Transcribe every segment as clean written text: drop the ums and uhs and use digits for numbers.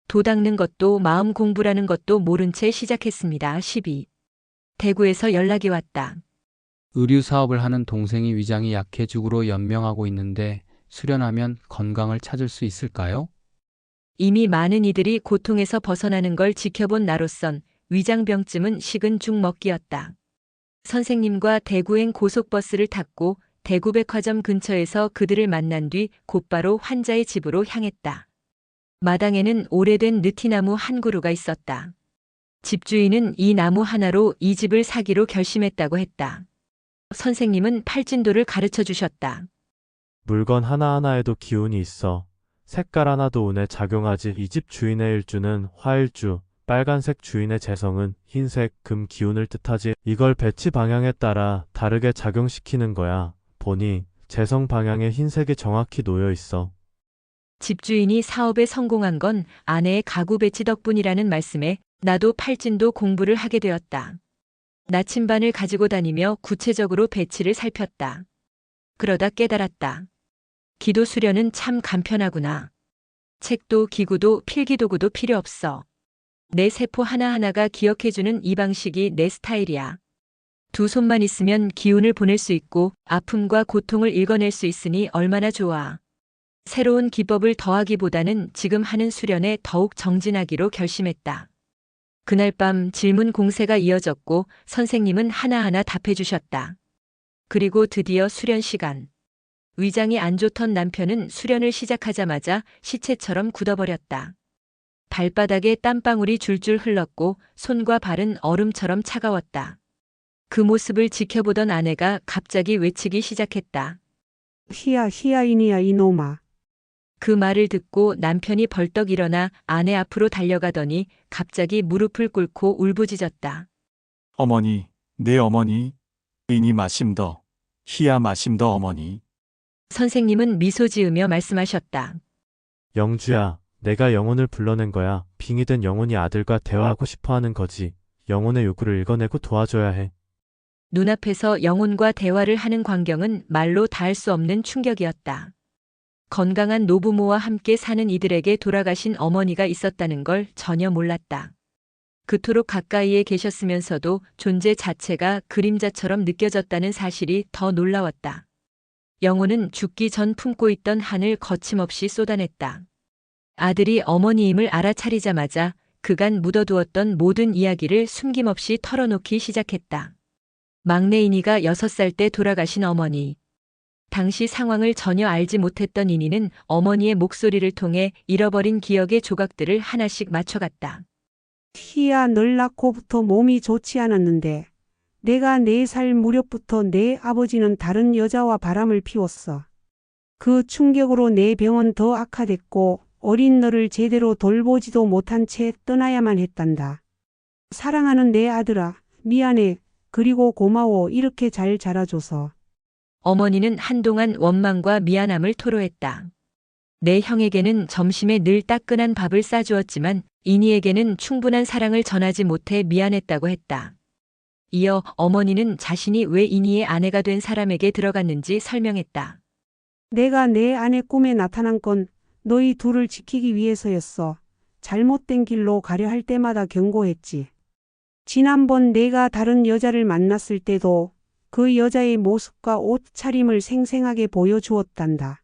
도닦는 것도 마음 공부라는 것도 모른 채 시작했습니다. 12. 대구에서 연락이 왔다. 의류 사업을 하는 동생이 위장이 약해 죽으로 연명하고 있는데 수련하면 건강을 찾을 수 있을까요? 이미 많은 이들이 고통에서 벗어나는 걸 지켜본 나로선 위장병쯤은 식은 죽 먹기였다. 선생님과 대구행 고속버스를 탔고 대구백화점 근처에서 그들을 만난 뒤 곧바로 환자의 집으로 향했다. 마당에는 오래된 느티나무 한 그루가 있었다. 집주인은 이 나무 하나로 이 집을 사기로 결심했다고 했다. 선생님은 팔진도를 가르쳐 주셨다. 물건 하나하나에도 기운이 있어. 색깔 하나도 운에 작용하지. 이 집 주인의 일주는 화일주, 빨간색 주인의 재성은 흰색, 금 기운을 뜻하지. 이걸 배치 방향에 따라 다르게 작용시키는 거야. 보니 재성 방향에 흰색이 정확히 놓여 있어. 집주인이 사업에 성공한 건 아내의 가구 배치 덕분이라는 말씀에 나도 팔진도 공부를 하게 되었다. 나침반을 가지고 다니며 구체적으로 배치를 살폈다. 그러다 깨달았다. 기도 수련은 참 간편하구나. 책도 기구도 필기도구도 필요 없어. 내 세포 하나하나가 기억해주는 이 방식이 내 스타일이야. 두 손만 있으면 기운을 보낼 수 있고 아픔과 고통을 읽어낼 수 있으니 얼마나 좋아. 새로운 기법을 더하기보다는 지금 하는 수련에 더욱 정진하기로 결심했다. 그날 밤 질문 공세가 이어졌고 선생님은 하나하나 답해 주셨다. 그리고 드디어 수련 시간. 위장이 안 좋던 남편은 수련을 시작하자마자 시체처럼 굳어버렸다. 발바닥에 땀방울이 줄줄 흘렀고 손과 발은 얼음처럼 차가웠다. 그 모습을 지켜보던 아내가 갑자기 외치기 시작했다. 히야이니야 이놈아. 그 말을 듣고 남편이 벌떡 일어나 아내 앞으로 달려가더니 갑자기 무릎을 꿇고 울부짖었다. 어머니, 내 어머니, 이니 마심더, 희야 마심더 어머니. 선생님은 미소 지으며 말씀하셨다. 영주야, 내가 영혼을 불러낸 거야. 빙의된 영혼이 아들과 대화하고 싶어 하는 거지. 영혼의 요구를 읽어내고 도와줘야 해. 눈앞에서 영혼과 대화를 하는 광경은 말로 다할 수 없는 충격이었다. 건강한 노부모와 함께 사는 이들에게 돌아가신 어머니가 있었다는 걸 전혀 몰랐다. 그토록 가까이에 계셨으면서도 존재 자체가 그림자처럼 느껴졌다는 사실이 더 놀라웠다. 영혼은 죽기 전 품고 있던 한을 거침없이 쏟아냈다. 아들이 어머니임을 알아차리자마자 그간 묻어두었던 모든 이야기를 숨김없이 털어놓기 시작했다. 막내 이니가 6살 때 돌아가신 어머니. 당시 상황을 전혀 알지 못했던 이니는 어머니의 목소리를 통해 잃어버린 기억의 조각들을 하나씩 맞춰갔다. 희야 널 낳고부터 몸이 좋지 않았는데 내가 4살 무렵부터 내 아버지는 다른 여자와 바람을 피웠어. 그 충격으로 내 병은 더 악화됐고 어린 너를 제대로 돌보지도 못한 채 떠나야만 했단다. 사랑하는 내 아들아, 미안해. 그리고 고마워. 이렇게 잘 자라줘서. 어머니는 한동안 원망과 미안함을 토로했다. 내 형에게는 점심에 늘 따끈한 밥을 싸주었지만 이니에게는 충분한 사랑을 전하지 못해 미안했다고 했다. 이어 어머니는 자신이 왜 이니의 아내가 된 사람에게 들어갔는지 설명했다. 내가 내 아내 꿈에 나타난 건 너희 둘을 지키기 위해서였어. 잘못된 길로 가려 할 때마다 경고했지. 지난번 내가 다른 여자를 만났을 때도 그 여자의 모습과 옷차림을 생생하게 보여주었단다.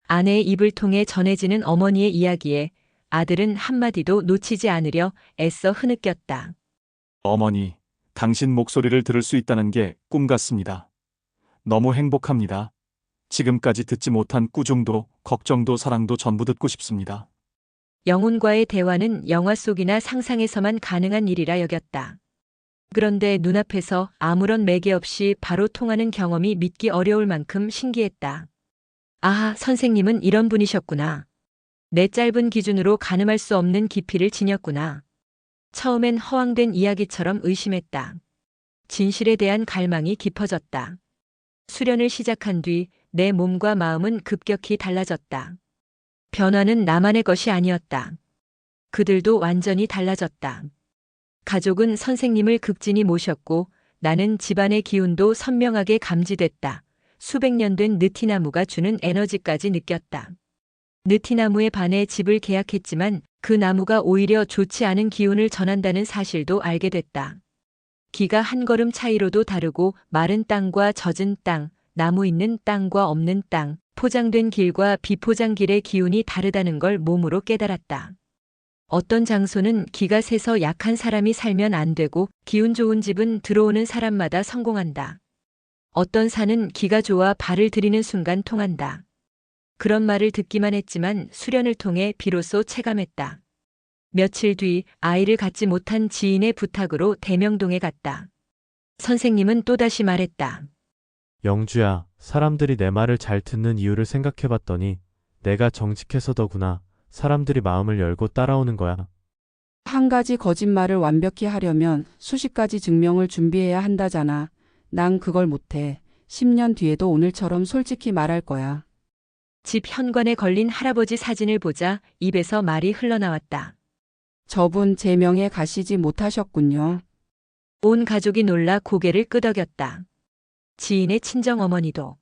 아내의 입을 통해 전해지는 어머니의 이야기에 아들은 한마디도 놓치지 않으려 애써 흐느꼈다. 어머니, 당신 목소리를 들을 수 있다는 게 꿈 같습니다. 너무 행복합니다. 지금까지 듣지 못한 꾸중도, 걱정도, 사랑도 전부 듣고 싶습니다. 영혼과의 대화는 영화 속이나 상상에서만 가능한 일이라 여겼다. 그런데 눈앞에서 아무런 매개 없이 바로 통하는 경험이 믿기 어려울 만큼 신기했다. 아하, 선생님은 이런 분이셨구나. 내 짧은 기준으로 가늠할 수 없는 깊이를 지녔구나. 처음엔 허황된 이야기처럼 의심했다. 진실에 대한 갈망이 깊어졌다. 수련을 시작한 뒤 내 몸과 마음은 급격히 달라졌다. 변화는 나만의 것이 아니었다. 그들도 완전히 달라졌다. 가족은 선생님을 극진히 모셨고 나는 집안의 기운도 선명하게 감지됐다. 수백 년 된 느티나무가 주는 에너지까지 느꼈다. 느티나무에 반해 집을 계약했지만 그 나무가 오히려 좋지 않은 기운을 전한다는 사실도 알게 됐다. 기가 한 걸음 차이로도 다르고 마른 땅과 젖은 땅, 나무 있는 땅과 없는 땅, 포장된 길과 비포장 길의 기운이 다르다는 걸 몸으로 깨달았다. 어떤 장소는 기가 세서 약한 사람이 살면 안 되고 기운 좋은 집은 들어오는 사람마다 성공한다. 어떤 산은 기가 좋아 발을 들이는 순간 통한다. 그런 말을 듣기만 했지만 수련을 통해 비로소 체감했다. 며칠 뒤 아이를 갖지 못한 지인의 부탁으로 대명동에 갔다. 선생님은 또다시 말했다. 영주야, 사람들이 내 말을 잘 듣는 이유를 생각해봤더니 내가 정직해서더구나. 사람들이 마음을 열고 따라오는 거야. 한 가지 거짓말을 완벽히 하려면 수십 가지 증명을 준비해야 한다잖아. 난 그걸 못해. 10년 뒤에도 오늘처럼 솔직히 말할 거야. 집 현관에 걸린 할아버지 사진을 보자 입에서 말이 흘러나왔다. 저분 제 명에 가시지 못하셨군요. 온 가족이 놀라 고개를 끄덕였다. 지인의 친정어머니도.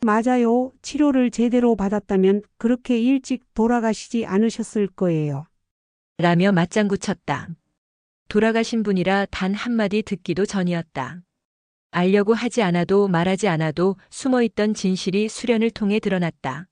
맞아요. 치료를 제대로 받았다면 그렇게 일찍 돌아가시지 않으셨을 거예요. 라며 맞장구 쳤다. 돌아가신 분이라 단 한마디 듣기도 전이었다. 알려고 하지 않아도 말하지 않아도 숨어있던 진실이 수련을 통해 드러났다.